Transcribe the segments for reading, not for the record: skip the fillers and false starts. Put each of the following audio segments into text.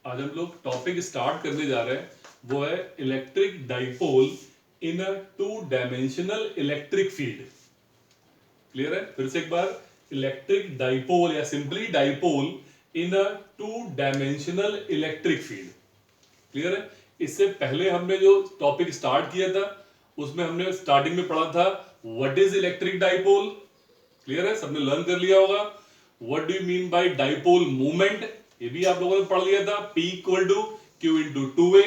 आज हम लोग टॉपिक स्टार्ट करने जा रहे हैं, वो है electric dipole in a two dimensional electric field. Clear है? फिर से एक बार, इलेक्ट्रिक डाइपोल या simply dipole in a two dimensional electric field. Clear है? इससे पहले हमने जो टॉपिक स्टार्ट किया था उसमें हमने स्टार्टिंग में पढ़ा था what is electric dipole. Clear है? सबने लर्न कर लिया होगा। What do you mean by dipole movement, ये भी आप लोगों ने पढ़ लिया था, P equal to Q into two a.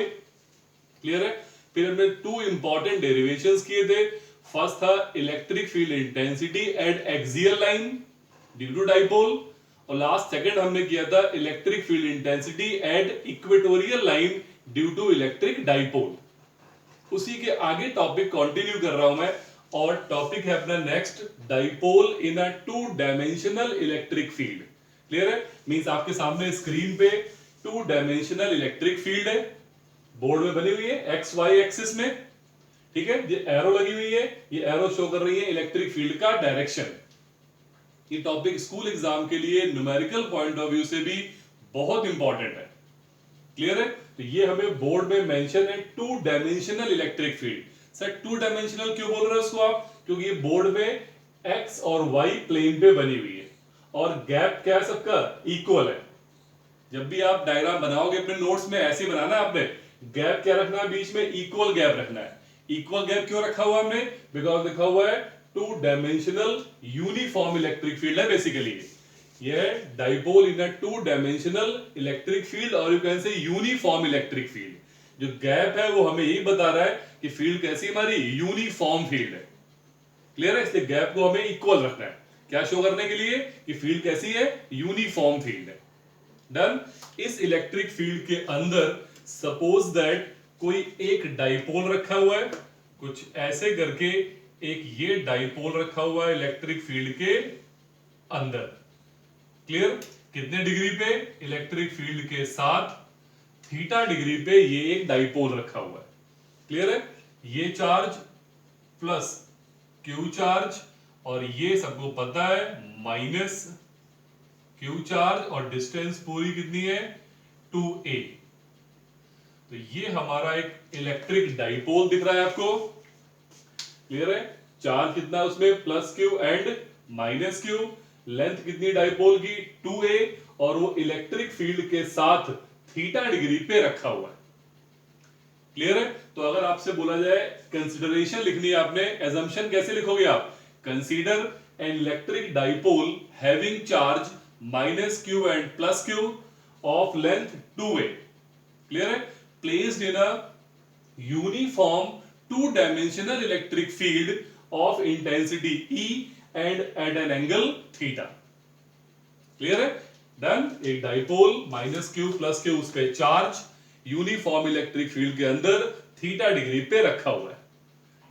Clear है? फिर हमने टू इंपॉर्टेंट डेरिवेशंस किए थे। फर्स्ट था electric field intensity at axial line due to dipole, और लास्ट सेकंड हमने किया था electric field intensity at equatorial line due to electric dipole. उसी के आगे टॉपिक कंटिन्यू कर रहा हूं मैं, और टॉपिक है अपना next, dipole in a two dimensional electric field. Clear है? मींस आपके सामने स्क्रीन पे टू डायमेंशनल इलेक्ट्रिक फील्ड है, बोर्ड में बनी हुई है एक्स वाई एक्सिस में। ठीक है? ये एरो लगी हुई है, ये एरो शो कर रही है इलेक्ट्रिक फील्ड का डायरेक्शन। ये टॉपिक स्कूल एग्जाम के लिए न्यूमेरिकल पॉइंट ऑफ व्यू से भी बहुत इंपॉर्टेंट है। क्लियर है? तो ये हमें बोर्ड में मेंशन है two dimensional electric field. Sir two dimensional क्यों बोल रहे हो उसको आप? क्योंकि ये बोर्ड में एक्स और वाई प्लेन पे बनी हुई है और गैप क्या है सबका? इक्वल है। जब भी आप डायग्राम बनाओगे अपने नोट्स में ऐसे बनाना है आपने, गैप क्या रखना है बीच में? इक्वल गैप रखना है। इक्वल गैप क्यों रखा हुआ हमने? बिकॉज लिखा हुआ है two dimensional uniform electric field है बेसिकली। यह dipole in a two dimensional electric field, और you can say uniform electric field. जो गैप है वो हमें यही बता रहा है कि फील्ड कैसी हमारी यूनिफॉर्म फील्ड है। क्लियर है? इसलिए गैप को हमें इक्वल रखना है, क्या शो करने के लिए कि फील्ड कैसी है? यूनिफॉर्म फील्ड है। डन। इस इलेक्ट्रिक फील्ड के अंदर सपोज दैट कोई एक डाइपोल रखा हुआ है, कुछ ऐसे करके एक ये डाइपोल रखा हुआ है इलेक्ट्रिक फील्ड के अंदर। क्लियर? कितने डिग्री पे? इलेक्ट्रिक फील्ड के साथ थीटा डिग्री पे ये एक डाइपोल रखा हुआ है। क्लियर है? ये चार्ज प्लस क्यू चार्ज, और ये सबको पता है माइनस क्यू चार्ज, और डिस्टेंस पूरी कितनी है? 2a। तो ये हमारा एक इलेक्ट्रिक डाइपोल दिख रहा है आपको। क्लियर है? चार्ज कितना है उसमें? Plus Q and minus Q. Length कितनी डाइपोल की? 2a, और वो इलेक्ट्रिक फील्ड के साथ थीटा डिग्री पे रखा हुआ है। क्लियर है? तो अगर आपसे बोला जाए कंसिडरेशन लिखनी है आपने, एजम्पशन कैसे लिखोगे आप? Consider an electric dipole having charge minus q and plus q of length 2a। Clear है? Placed in a uniform two dimensional electric field of intensity E and at an angle theta. Clear है? Done. एक dipole minus q plus q, उस पे charge uniform electric field के अंदर theta degree पे रखा हुआ है।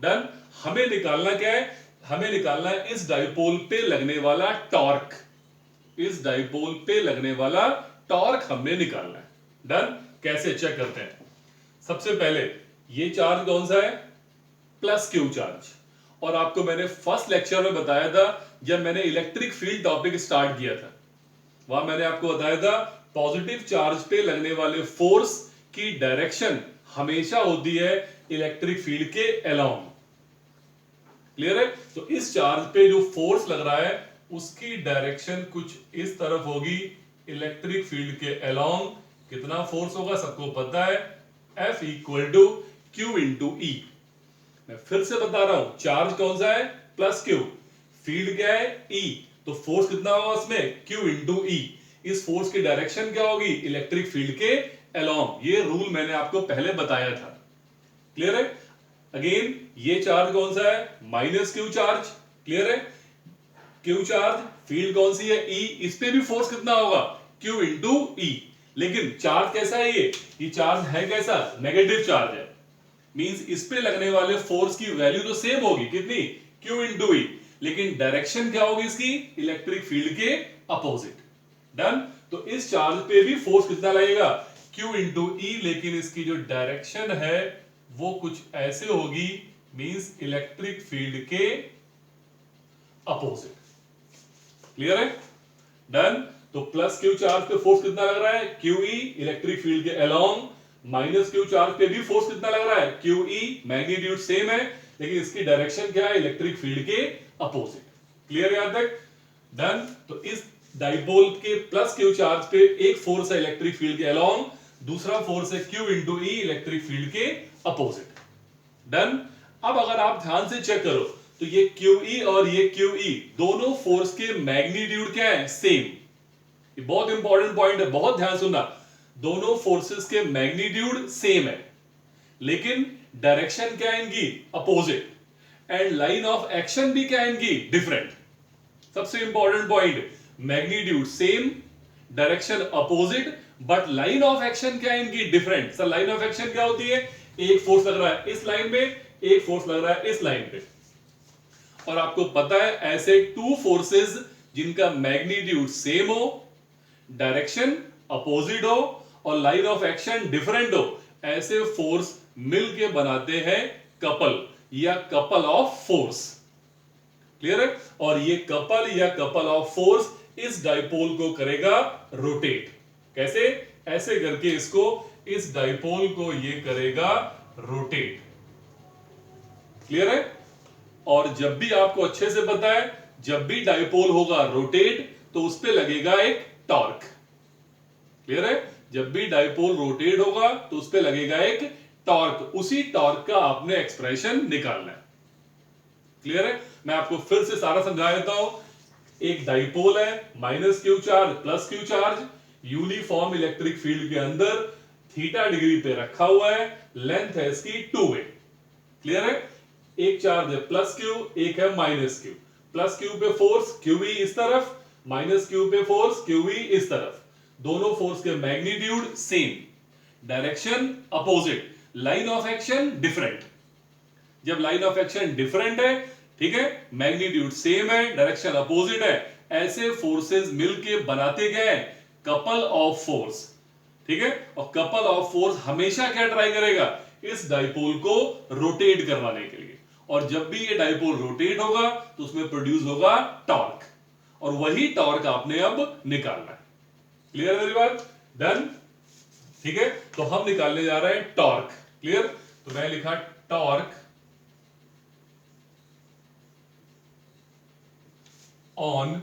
डन। हमें निकालना क्या है? हमें निकालना है इस डाइपोल पे लगने वाला टॉर्क। इस डाइपोल पे लगने वाला टॉर्क हमने निकालना है। डन। कैसे चेक करते हैं? सबसे पहले ये चार्ज कौन सा है? Plus Q charge. और आपको मैंने फर्स्ट लेक्चर में बताया था, जब मैंने इलेक्ट्रिक फील्ड टॉपिक स्टार्ट किया था, वहां मैंने आपको बताया था पॉजिटिव चार्ज पे लगने वाले फोर्स की डायरेक्शन हमेशा होती है इलेक्ट्रिक फील्ड के अलोंग। क्लियर है? तो इस चार्ज पे जो फोर्स लग रहा है उसकी डायरेक्शन कुछ इस तरफ होगी इलेक्ट्रिक फील्ड के अलोंग। कितना फोर्स होगा सबको पता है, F equal to Q into E. मैं फिर से बता रहा हूं, चार्ज कौन सा है? Plus Q. फील्ड क्या है? E। तो फोर्स कितना होगा उसमें? Q इंटू ई। इस फोर्स की डायरेक्शन क्या होगी? इलेक्ट्रिक फील्ड के अलोंग। ये रूल मैंने आपको पहले बताया था। क्लियर है? अगेन ये चार्ज कौन सा है? Minus Q charge. क्लियर है? क्यू चार्ज, फील्ड कौन सी है? E। इस पे भी फोर्स कितना होगा? Q इंटू ई। लेकिन चार्ज कैसा है ये चार्ज है कैसा? नेगेटिव चार्ज है। मींस इस पे लगने वाले फोर्स की वैल्यू तो सेम होगी, कितनी? Q इंटू ई। लेकिन डायरेक्शन क्या होगी इसकी? इलेक्ट्रिक फील्ड के अपोजिट। डन। तो इस चार्ज पे भी फोर्स कितना लगेगा? Q इंटू ई, लेकिन इसकी जो डायरेक्शन है वो कुछ ऐसे होगी, मींस इलेक्ट्रिक फील्ड के अपोजिट। क्लियर है? डन। तो प्लस क्यू चार्ज पे फोर्स कितना लग रहा है, QE इलेक्ट्रिक फील्ड के अलोंग, माइनस क्यू चार्ज पे भी फोर्स कितना लग रहा है, QE, मैग्नीट्यूड सेम है लेकिन इसकी डायरेक्शन क्या है, इलेक्ट्रिक फील्ड के अपोजिट। क्लियर यहां तक? डन। तो इस डाइपोल के प्लस क्यू चार्ज पे एक फोर्स है इलेक्ट्रिक फील्ड के अलोंग, दूसरा फोर्स है Q into E electric field के अपोजिट। डन। अब अगर आप ध्यान से चेक करो तो ये QE और ये QE दोनों फोर्स के मैग्नीट्यूड क्या है, सेम। ये बहुत इंपॉर्टेंट पॉइंट है, बहुत ध्यान सुनना। दोनों फोर्सेस के मैग्नीट्यूड सेम है लेकिन डायरेक्शन क्या है इनकी, opposite, and line of action भी क्या है इनकी, डिफरेंट। सबसे important point, magnitude same, direction opposite, but line of action क्या है इनकी, different. Sir line of action क्या होती है, एक फोर्स लग रहा है इस लाइन में, एक फोर्स लग रहा है इस लाइन पे। और आपको पता है ऐसे टू फोर्सेस जिनका मैग्नीट्यूड सेम हो, डायरेक्शन अपोजिट हो और लाइन ऑफ एक्शन डिफरेंट हो, ऐसे फोर्स मिलके बनाते हैं कपल या कपल ऑफ फोर्स। क्लियर है? और ये कपल या कपल ऑफ फोर्स इस डाइपोल को करेगा रोटेट। कैसे? ऐसे करके इसको, इस डाइपोल को ये करेगा रोटेट। क्लियर है? और जब भी आपको अच्छे से पता है, जब भी डाइपोल होगा रोटेट तो उस पे लगेगा एक टॉर्क। क्लियर है? जब भी डाइपोल रोटेट होगा तो उस पे लगेगा एक टॉर्क, उसी टॉर्क का आपने एक्सप्रेशन निकालना है। क्लियर है? मैं आपको फिर से सारा समझा देता हूं। एक डाइपोल है, minus Q charge plus Q charge, uniform electric field के अंदर थीटा डिग्री पे रखा हुआ है, लेंथ है इसकी 2a। क्लियर है? एक चार्ज है प्लस क्यू, एक है माइनस क्यू। प्लस क्यू पे फोर्स QE इस तरफ, माइनस क्यू पे फोर्स QE इस तरफ। दोनों फोर्स के magnitude same, direction opposite, line of action different. जब लाइन ऑफ एक्शन डिफरेंट है, ठीक है, मैग्नीट्यूड सेम है, डायरेक्शन अपोजिट है, ऐसे फोर्सेस मिलके बनाते गए कपल ऑफ फोर्स। ठीक है? और कपल ऑफ फोर्स हमेशा क्या ट्राई करेगा, इस डाइपोल को रोटेट करवाने के लिए। और जब भी ये डाइपोल रोटेट होगा तो उसमें प्रोड्यूस होगा टॉर्क, और वही टॉर्क आपने अब निकालना है। क्लियर है मेरी बात? डन। ठीक है, तो हम निकालने जा रहे हैं टॉर्क। क्लियर? तो मैं लिखा टॉर्क ऑन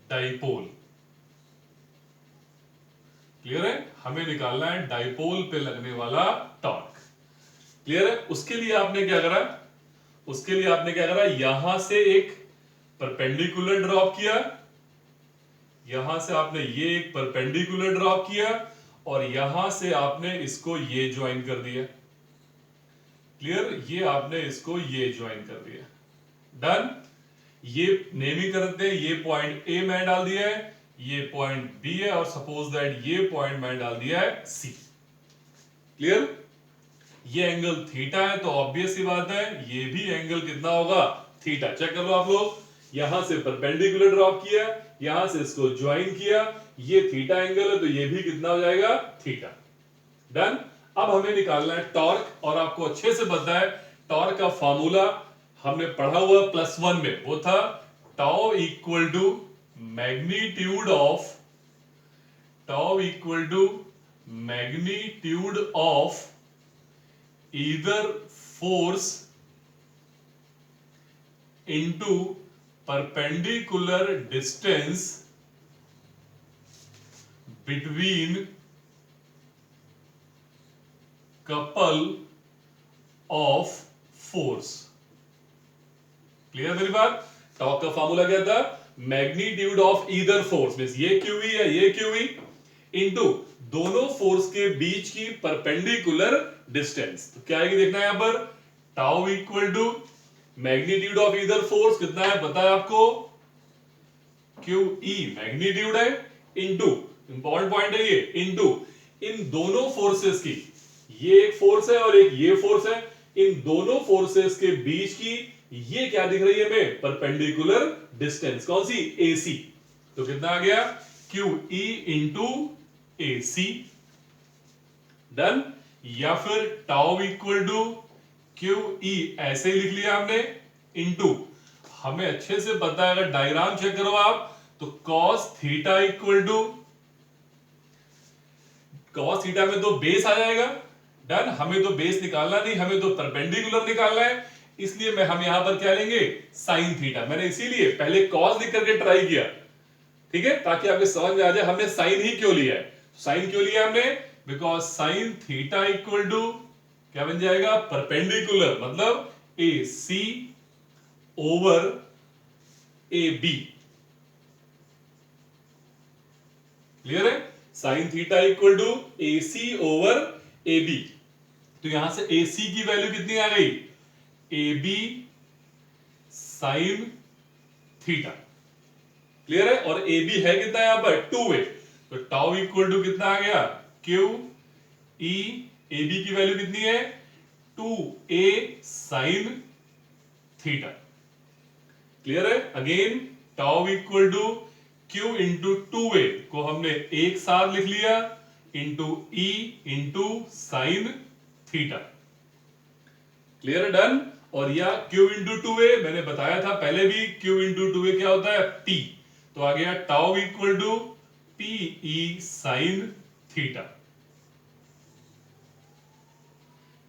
डाइपोल। क्लियर है? हमें निकालना है डाइपोल पे लगने वाला टॉर्क। क्लियर है? उसके लिए आपने क्या करा, उसके लिए आपने क्या करा, यहां से एक परपेंडिकुलर ड्रॉप किया, यहां से आपने ये एक परपेंडिकुलर ड्रॉप किया, और यहां से आपने इसको ये ज्वाइन कर दिया। क्लियर? ये आपने इसको ये ज्वाइन कर दिया। डन। ये नेमिंग करते हैं, ये पॉइंट A मैंने डाल दिया है, ये पॉइंट B है, और सपोज दैट ये पॉइंट मैंने डाल दिया है C। क्लियर? ये एंगल थीटा है तो ऑब्वियस सी बात है ये भी एंगल कितना होगा, थीटा। चेक कर लो आप लोग, यहां से परपेंडिकुलर ड्रॉप किया, यहां से इसको ज्वाइन किया, ये थीटा एंगल है तो ये भी कितना हो जाएगा, थीटा। डन। अब हमें निकालना है टॉर्क, और आपको अच्छे से पता है टॉर्क का फॉर्मूला हमने पढ़ा हुआ +1 में, वो था tau equal to magnitude of either force into perpendicular distance between couple of force. Clear मेरी बात? टॉर्क का फॉर्मूला क्या था, magnitude of either force, means ये QE है, ये QE, इनटू दोनों फोर्स के बीच की परपेंडिकुलर डिस्टेंस। तो क्या आएगी देखना है यहां पर, tau equal to magnitude of either force कितना है पता है आपको, QE मैग्नीट्यूड है, इनटू इंपॉर्टेंट पॉइंट है ये, इनटू इन दोनों फोर्सेस की, ये एक फोर्स है और एक ये फोर्स है, इन दोनों फोर्सेस के बीच की ये क्या दिख रही है हमें, परपेंडिकुलर डिस्टेंस। कौन सी, AC। तो कितना आ गया, QE इंटू AC। डन। या फिर टाउ इक्वल टू QE ऐसे लिख लिया हमने, इंटू हमें अच्छे से पता है, अगर डायग्राम चेक करो आप तो cos theta equal to cos theta में तो बेस आ जाएगा। डन, हमें तो बेस निकालना नहीं, हमें तो परपेंडिकुलर निकालना है, इसलिए हम यहां पर क्या लेंगे, साइन थीटा। मैंने इसीलिए पहले cos लिख करके ट्राई किया, ठीक है, ताकि आपके समझ में आ जाए हमने साइन ही क्यों लिया है। साइन क्यों लिया हमने, because sine theta equal to क्या बन जाएगा, परपेंडिकुलर, मतलब A C over A B. Clear है, sine theta equal to A C over A B. तो यहां से ए सी की वैल्यू कितनी आ गई, A B sine theta. Clear है, और ए बी है कितना यहां पर 2a, तो टाउ इक्वल टू कितना आ गया, क्यू ई, ए बी की वैल्यू कितनी है 2a साइन थीटा। क्लियर है, again tau equal to Q into 2a को हमने एक साथ लिख लिया, into E into sine theta. Clear, done. और या q इंटू 2a मैंने बताया था पहले भी, q इंटू 2a क्या होता है, p, तो आ गया tau equal to P E sine theta.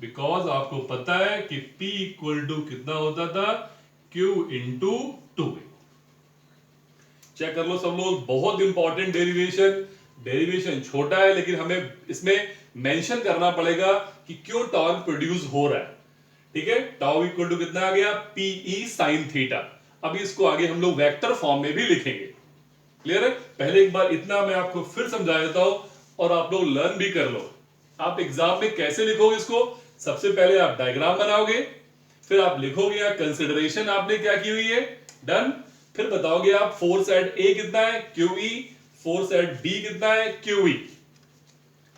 Because आपको पता है कि p इक्वल टू कितना होता था, q इंटू 2a। चेक कर लो सब लोग, बहुत इंपॉर्टेंट डेरिवेशन। डेरिवेशन छोटा है लेकिन हमें इसमें मेंशन करना पड़ेगा कि क्यों टॉर्क प्रोड्यूस हो रहा है। ठीक है, टाउ इक्वल टू कितना आ गया, पीई साइन थीटा। अभी इसको आगे हम लोग वेक्टर फॉर्म में भी लिखेंगे। क्लियर है, पहले एक बार इतना मैं आपको फिर समझा देता हूं और आप लोग लर्न भी कर लो। आप एग्जाम में कैसे लिखोगे इसको, सबसे पहले आप डायग्राम बनाओगे, फिर आप लिखोगे या कंसिडरेशन आपने क्या की हुई है, डन। फिर बताओगे आप फोर्स एट ए कितना है, Q E, force at B कितना है, क्यू ई।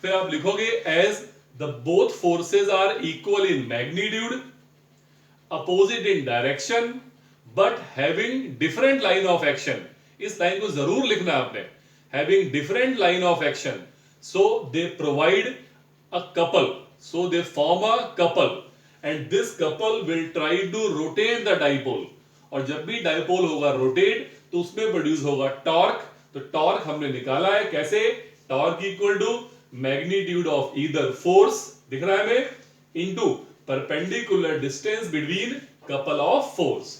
फिर आप लिखोगे as the both forces are equal in magnitude, opposite in direction, but having different line of action. इस लाइन को जरूर लिखना आपने, having different line of action, so they provide a couple, so they form a couple, and this couple will try to rotate the dipole. और जब भी dipole होगा rotate तो उसमें प्रोड्यूस होगा टॉर्क। तो टॉर्क हमने निकाला है कैसे, torque equal to magnitude of either force, दिख रहा है हमें, into perpendicular distance between couple of force.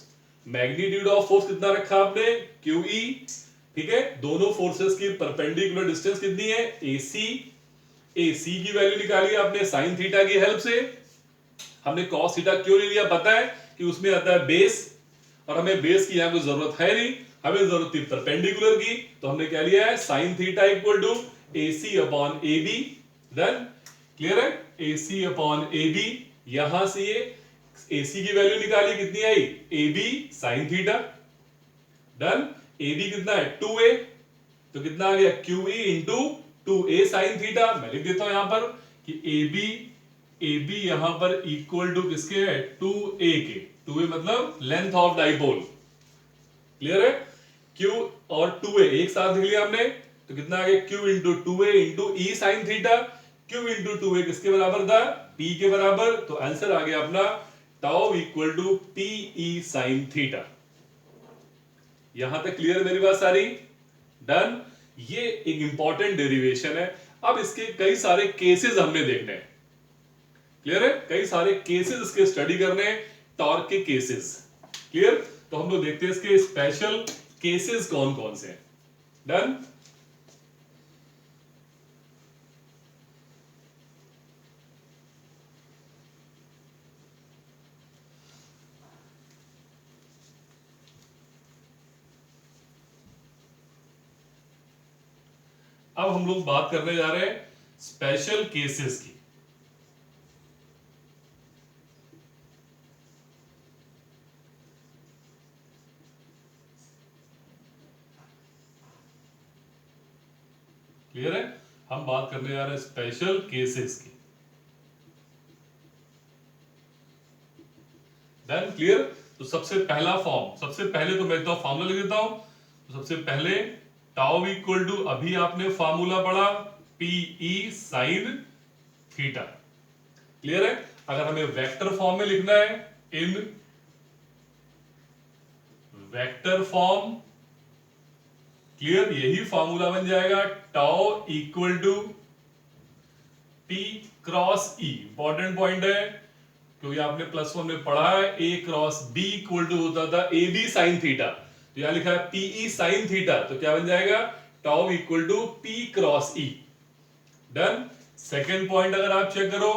Magnitude of force कितना रखा आपने, QE, ठीक है, दोनों फोर्सेस की परपेंडिकुलर डिस्टेंस कितनी है, AC। AC की वैल्यू निकाली आपने साइन थीटा की हेल्प से। हमने cos थीटा क्यों ले लिया, पता है कि उसमें आता है बेस, और हमें बेस की यहां कोई जरूरत है नहीं, हमें जरूरत थी परपेंडिकुलर की, तो हमने क्या लिया है, sine theta equal to AC upon AB। Done, clear है, AC अपॉन AB। यहां से ये AC की वैल्यू निकाली, कितनी आई, AB sine theta. Done, AB कितना है 2a, तो कितना आ गया QE into 2a sine theta. मैं लिख देता हूं यहां पर कि AB यहां पर इक्वल टू किसके है, 2a के, 2a मतलब लेंथ ऑफ डाइपोल। क्लियर है, Q और 2a एक साथ लिख लिया हमने, तो कितना आ गया Q into 2a into E sine theta. Q into 2a किसके बराबर था, P के बराबर, तो आंसर आ गया अपना tau equal to PE sine theta. यहां तक क्लियर मेरी बात सारी, डन। ये एक इंपॉर्टेंट डेरिवेशन है। अब इसके कई सारे केसेस हमने देखने हैं। क्लियर है, कई सारे केसेस इसके स्टडी करने हैं, टॉर्क के केसेस। क्लियर, तो हम लोग देखते हैं इसके स्पेशल केसेस कौन कौन से हैं। डन, अब हम लोग बात करने जा रहे हैं स्पेशल केसेस की। क्लियर है, हम बात करने जा रहे हैं स्पेशल केसेस की। देन क्लियर, तो सबसे पहला फॉर्म, सबसे पहले तो मैं तो फॉर्मूला लिख देता हूं। तो सबसे पहले टाउ इक्वल टू, अभी आपने फॉर्मूला पढ़ा, PE साइन थीटा। क्लियर है, अगर हमें वेक्टर फॉर्म में लिखना है, इन वेक्टर फॉर्म क्लियर? यही फॉर्मूला बन जाएगा tau equal to P cross E. Important point है क्योंकि आपने +1 में पढ़ा है A cross B equal to होता था ए बी साइन थीटा, तो यहां लिखा है पीई साइन थीटा, तो क्या बन जाएगा tau equal to P cross E. Done. Second point अगर आप चेक करो,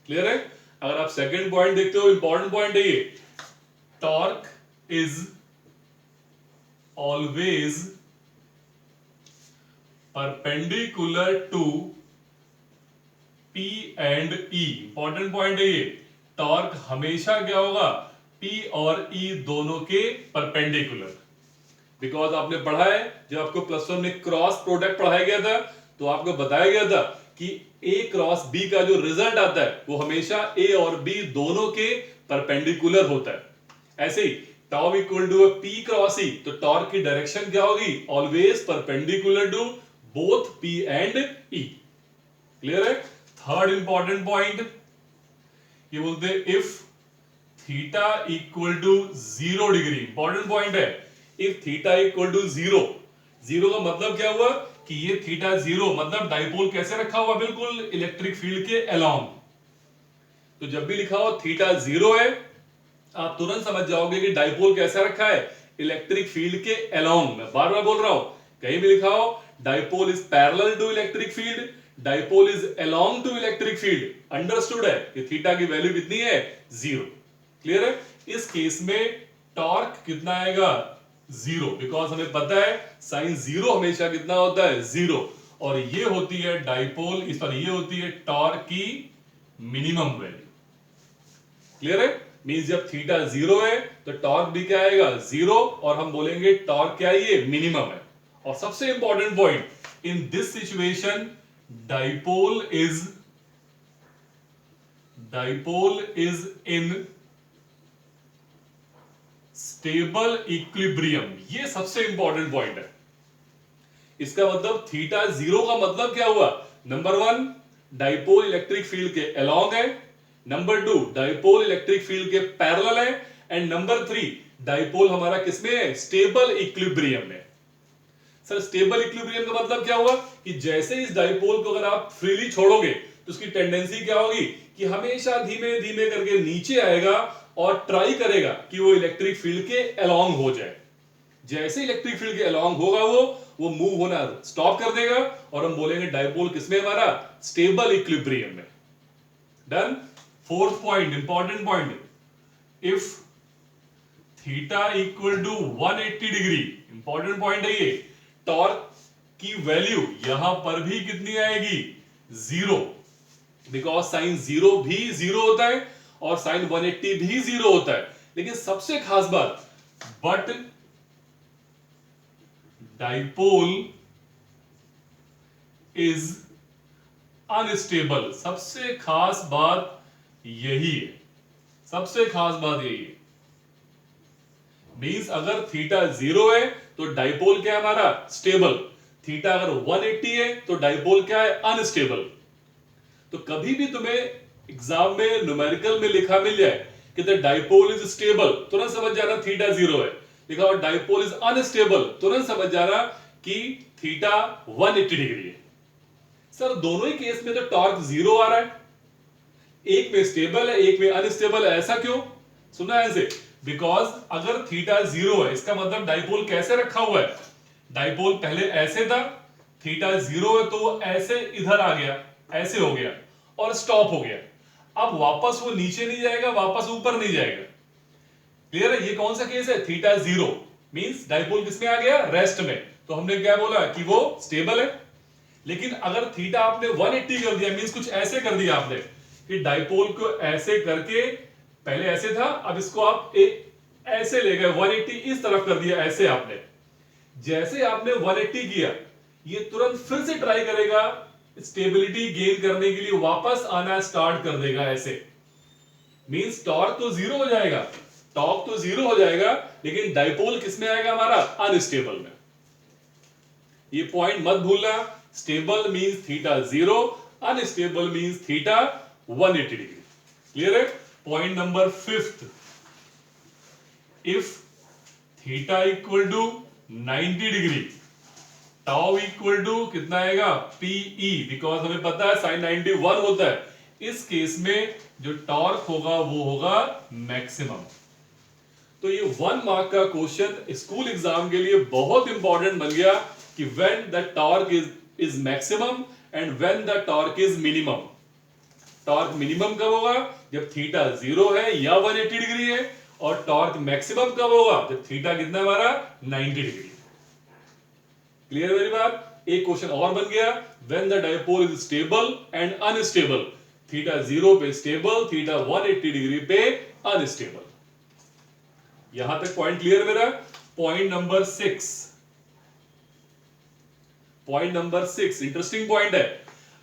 क्लियर है? अगर आप सेकेंड पॉइंट देखते हो, इंपॉर्टेंट पॉइंट है ये, torque is always perpendicular to P and E। Important point है ये, टॉर्क हमेशा क्या होगा, P और E दोनों के परपेंडिकुलर। बिकॉज आपने पढ़ा है, जब आपको +1 में क्रॉस प्रोडक्ट पढ़ाया गया था तो आपको बताया गया था कि A क्रॉस B का जो रिजल्ट आता है वो हमेशा A और B दोनों के परपेंडिकुलर होता है। ऐसे ही tau equal to P cross E, तो टॉर्क की डायरेक्शन क्या होगी, always perpendicular to both P and E। Clear है? थर्ड इंपॉर्टेंट पॉइंट ये बोलते हैं if theta equal to 0 degree. Important point है, इफ थीटा इक्वल टू 0, 0 का मतलब क्या हुआ कि ये थीटा 0 मतलब डाइपोल कैसे रखा हुआ, बिल्कुल इलेक्ट्रिक फील्ड के अलोंग। तो जब भी लिखा हो थीटा 0 है, आप तुरंत समझ जाओगे कि डाइपोल कैसा रखा है, इलेक्ट्रिक फील्ड के अलोंग। मैं बार बार बोल रहा हूं, कहीं भी लिखा हो dipole is parallel to electric field, dipole is along to electric field, understood है कि थीटा की वैल्यू कितनी है, 0। क्लियर है? इस केस में टॉर्क कितना आएगा, 0, बिकॉज हमें पता है साइन 0 हमेशा कितना होता है, 0, और ये होती है डाइपोल, इस पर ये होती है टॉर्क की मिनिमम वैल्यू। क्लियर है? मींस जब थीटा 0 है तो टॉर्क भी क्या आएगा, 0, और हम बोलेंगे टॉर्क क्या है, ये मिनिमम है। और सबसे important point, in this situation dipole is in stable equilibrium. ये सबसे इंपॉर्टेंट पॉइंट है। इसका मतलब थीटा 0 का मतलब क्या हुआ, नंबर 1 डाइपोल इलेक्ट्रिक फील्ड के अलोंग है, नंबर 2 डाइपोल इलेक्ट्रिक फील्ड के पैरेलल है, एंड नंबर 3 डाइपोल हमारा किसमें है, स्टेबल इक्विलिब्रियम में। सर स्टेबल इक्विलिब्रियम का मतलब क्या हुआ कि जैसे इस डाइपोल को अगर आप फ्रीली छोड़ोगे तो उसकी टेंडेंसी क्या होगी कि हमेशा धीमे धीमे करके नीचे आएगा और ट्राई करेगा कि वो इलेक्ट्रिक फील्ड के अलोंग हो जाए। जैसे इलेक्ट्रिक फील्ड के अलोंग होगा वो मूव होना स्टॉप कर देगा, और हम बोलेंगे डाइपोल किसमें हमारा, स्टेबल इक्विलिब्रियम में। Done. Fourth point, important point, if theta equal to 180 degree, important point है ये, टॉर्क की वैल्यू यहां पर भी कितनी आएगी, 0, बिकॉज साइन 0 भी 0 होता है और साइन 180 भी 0 होता है। लेकिन सबसे खास बात, बट डाइपोल इज अनस्टेबल। सबसे खास बात यही है, सबसे खास बात यही है। मींस अगर थीटा 0 है तो डाइपोल क्या है हमारा, स्टेबल। थीटा अगर 180 है तो डाइपोल क्या है, अनस्टेबल। तो कभी भी तुम्हें एग्जाम में न्यूमेरिकल में लिखा मिल जाए कि द डाइपोल इज स्टेबल, तुरंत समझ जाना थीटा 0 है। लिखा और डाइपोल इज अनस्टेबल, तुरंत समझ जाना कि थीटा 180 डिग्री है। सर दोनों ही केस में तो टॉर्क 0 आ रहा है, एक में स्टेबल है एक में अनस्टेबल है, ऐसा क्यों? सुना है ऐसे, बिकॉज अगर थीटा 0 है इसका मतलब डाइपोल कैसे रखा हुआ है, डाइपोल पहले ऐसे था, थीटा 0 है तो वो ऐसे इधर आ गया, ऐसे हो गया और स्टॉप हो गया। अब वापस वो नीचे नहीं जाएगा, वापस ऊपर नहीं जाएगा। क्लियर है? ये कौन सा केस है, थीटा 0, मींस डाइपोल किसमें आ गया, रेस्ट में। तो हमने क्या बोला कि वो स्टेबल है। लेकिन अगर थीटा आपने 180 कर दिया, मींस कुछ ऐसे कर दिया आपने कि डाइपोल को ऐसे करके, पहले ऐसे था अब इसको आप ऐसे ले गए, 180 इस तरफ कर दिया ऐसे आपने। जैसे आपने 180 किया, ये तुरंत फिर से ट्राई करेगा स्टेबिलिटी गेन करने के लिए, वापस आना स्टार्ट कर देगा ऐसे। मींस टॉर्क तो 0 हो जाएगा, टॉर्क तो 0 हो जाएगा, लेकिन डाइपोल किसमें आएगा हमारा, अनस्टेबल में। ये पॉइंट मत भूलना, stable means theta 0, unstable means theta 180 degree. Clear है? Point number 5th, if theta equal to 90 degree, tau equal to कितना आएगा पीई, बिकॉज हमें पता है साइन 90 1 होता है। इस केस में जो टॉर्क होगा वो होगा मैक्सिमम। तो ये 1 मार्क का क्वेश्चन स्कूल एग्जाम के लिए बहुत इंपॉर्टेंट बन गया कि when the torque is maximum and when the torque is minimum. Torque minimum कब होगा जब थीटा 0 है या 180 डिग्री है, और टॉर्क मैक्सिमम कब होगा जब थीटा कितना हमारा 90 डिग्री। क्लियर मेरी बात। एक क्वेश्चन और बन गया, when the dipole is stable and unstable. Theta 0 पे स्टेबल, थीटा 180 डिग्री पे अनस्टेबल। यहां तक पॉइंट क्लियर मेरा। Point number 6, point number 6 interesting point है।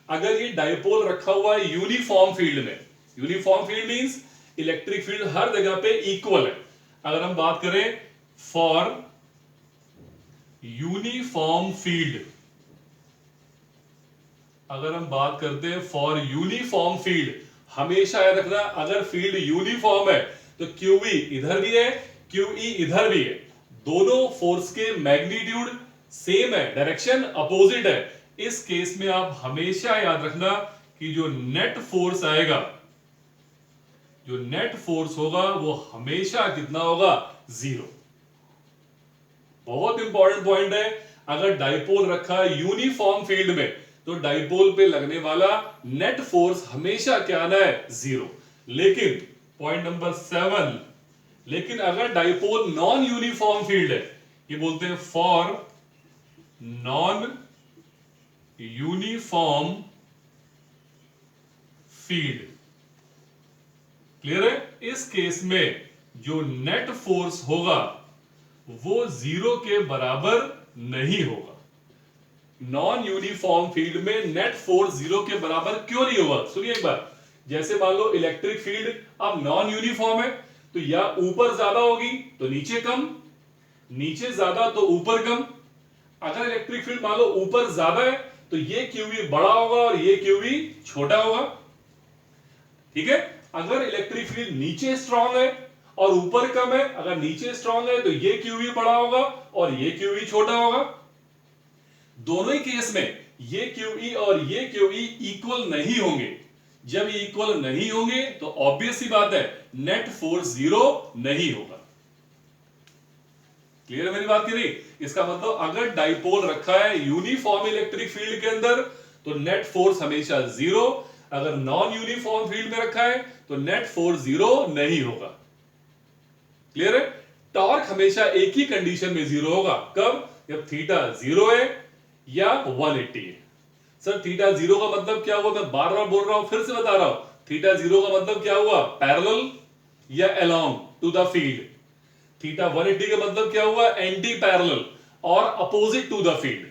अगर ये डायपोल रखा हुआ है यूनिफॉर्म फील्ड में, uniform field means electric field हर जगह पे इक्वल है। अगर हम बात करें फॉर यूनिफॉर्म फील्ड, अगर हम बात करते हैं फॉर यूनिफॉर्म फील्ड, हमेशा याद रखना अगर फील्ड यूनिफॉर्म है तो QE इधर भी है, QE इधर भी है, दोनों फोर्स के मैग्नीट्यूड सेम है, डायरेक्शन अपोजिट है। इस केस में आप हमेशा याद रखना कि जो नेट फोर्स आएगा, जो नेट फोर्स होगा वो हमेशा कितना होगा 0। बहुत इंपॉर्टेंट पॉइंट है। अगर डाइपोल रखा है यूनिफॉर्म फील्ड में तो डाइपोल पे लगने वाला नेट फोर्स हमेशा क्या आना है 0। लेकिन पॉइंट नंबर 7, लेकिन अगर डाइपोल नॉन यूनिफॉर्म फील्ड है, ये बोलते हैं for non uniform field. Clear है। इस केस में जो नेट फोर्स होगा वो 0 के बराबर नहीं होगा। नॉन यूनिफॉर्म फील्ड में नेट फोर्स 0 के बराबर क्यों नहीं होगा? सुनिए एक बार, जैसे मान लो इलेक्ट्रिक फील्ड अब नॉन यूनिफॉर्म है तो या ऊपर ज्यादा होगी तो नीचे कम, नीचे ज्यादा तो ऊपर कम। अगर इलेक्ट्रिक फील्ड मान लो ऊपर ज्यादा है तो ये QE बड़ा होगा और ये QE छोटा होगा। ठीक है। अगर इलेक्ट्रिक फील्ड नीचे स्ट्रांग है और ऊपर कम है, अगर नीचे स्ट्रांग है तो ये QE बड़ा होगा और ये QE छोटा होगा। दोनों ही केस में ये QE और ये QE इक्वल नहीं होंगे। जब ये इक्वल नहीं होंगे तो ऑब्वियस सी बात है नेट फोर्स 0 नहीं होगा। क्लियर है मेरी बात की नहीं? इसका मतलब अगर डाइपोल रखा है यूनिफॉर्म इलेक्ट्रिक फील्ड के अंदर तो नेट फोर्स हमेशा 0, अगर नॉन यूनिफॉर्म फील्ड में रखा है तो नेट फोर्स 0 नहीं होगा। क्लियर है। टॉर्क हमेशा एक ही कंडीशन में 0 होगा, कब? जब थीटा 0 है या 180 है। सर थीटा 0 का मतलब क्या हुआ? मैं बार बार बोल रहा हूं, फिर से बता रहा हूं, थीटा 0 का मतलब क्या हुआ? पैरेलल या along to the field. Theta 180 का मतलब क्या हुआ? एंटी पैरेलल और opposite to the field.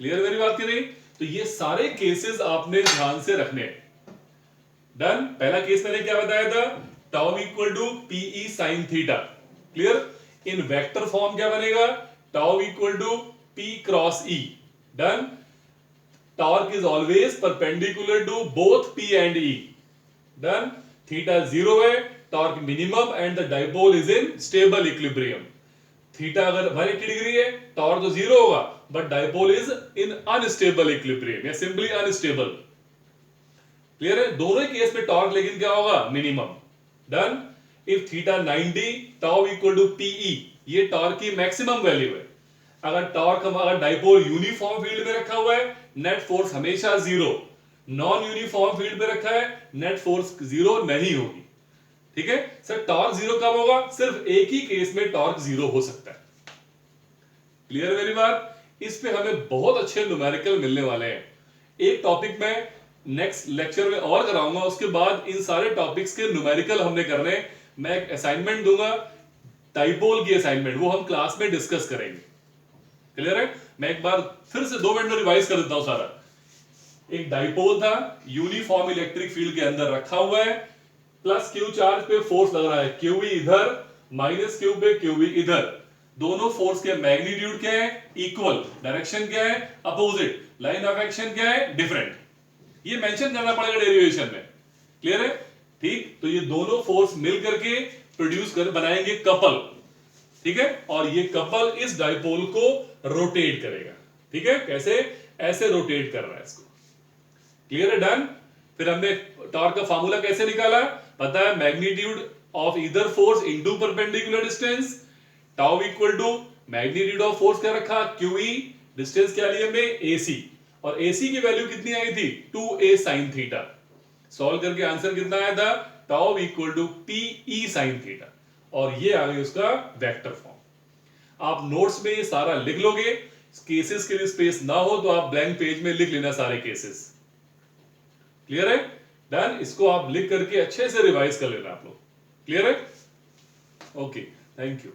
Clear मेरी बात की नहीं? तो ये सारे केसेस आपने ध्यान से रखने। डन। पहला केस मैंने क्या बताया था? Tau equal to P E sine theta. Clear. In vector form क्या बनेगा? Tau equal to P cross E। Done. Torque is always perpendicular to both P and E। Done. Theta 0 है, torque minimum and the dipole is in stable equilibrium. Theta अगर 180 degree है, torque तो 0 होगा but dipole is in unstable equilibrium या simply unstable. Clear है। दोनों ही case में टॉर्क लेकिन क्या होगा? Minimum. Done. If theta 90 tau equal to PE, ये टॉर्क की मैक्सिमम वैल्यू है। अगर डाइपोल यूनिफॉर्म फील्ड में रखा हुआ है नेट फोर्स हमेशा 0, नॉन यूनिफॉर्म फील्ड में रखा है नेट फोर्स 0 नहीं होगी। ठीक है। सर टॉर्क 0 कब होगा? सिर्फ एक ही केस में टॉर्क 0 हो सकता है। क्लियर मेरी बात? इस पे हमें बहुत अच्छे न्यूमेरिकल मिलने वाले हैं। एक टॉपिक में नेक्स्ट लेक्चर में और कराऊंगा, उसके बाद इन सारे टॉपिक्स के न्यूमेरिकल हमने करने। मैं एक असाइनमेंट दूंगा, डाइपोल की असाइनमेंट, वो हम क्लास में डिस्कस करेंगे। क्लियर है। मैं एक बार फिर से 2 मिनट में रिवाइज कर देता हूं सारा। एक डाइपोल था, यूनिफॉर्म इलेक्ट्रिक फील्ड के अंदर रखा हुआ है, प्लस Q चार्ज पे फोर्स लग रहा है, QE इधर, माइनस Q पे QE इधर। दोनों फोर्स के मैग्नीट्यूड क्या है? इक्वल। डायरेक्शन क्या है? अपोजिट। लाइन ऑफ एक्शन क्या है? डिफरेंट। ये मेंशन करना पड़ेगा डेरिवेशन में। क्लियर है। ठीक। तो ये दोनों फोर्स मिल करके प्रोड्यूस कर बनाएंगे कपल। ठीक है, और ये कपल इस डाइपोल को रोटेट करेगा, ठीक है, कैसे, ऐसे रोटेट कर रहा है इसको, क्लियर है, डन। फिर हमने टॉर्क का फार्मूला कैसे निकाला, पता है, magnitude of either force into perpendicular distance, tau equal to magnitude of force क्या रखा, क्यूई, डिस्टेंस क्या लिया हमने, एसी, और एसी की वैल्यू कितनी आई थी, 2a sin थीटा। सॉल्व करके आंसर कितना आया था, tau equal to PE sin theta, और ये आ गई उसका वेक्टर फॉर्म। आप नोट्स में ये सारा लिख लोगे, केसेस के लिए स्पेस ना हो तो आप ब्लैंक पेज में लिख लेना सारे केसेस, क्लियर है, डन। इसको आप लिख करके अच्छे से रिवाइज कर लेना आप लोग, क्लियर है, ओके, थैंक यू।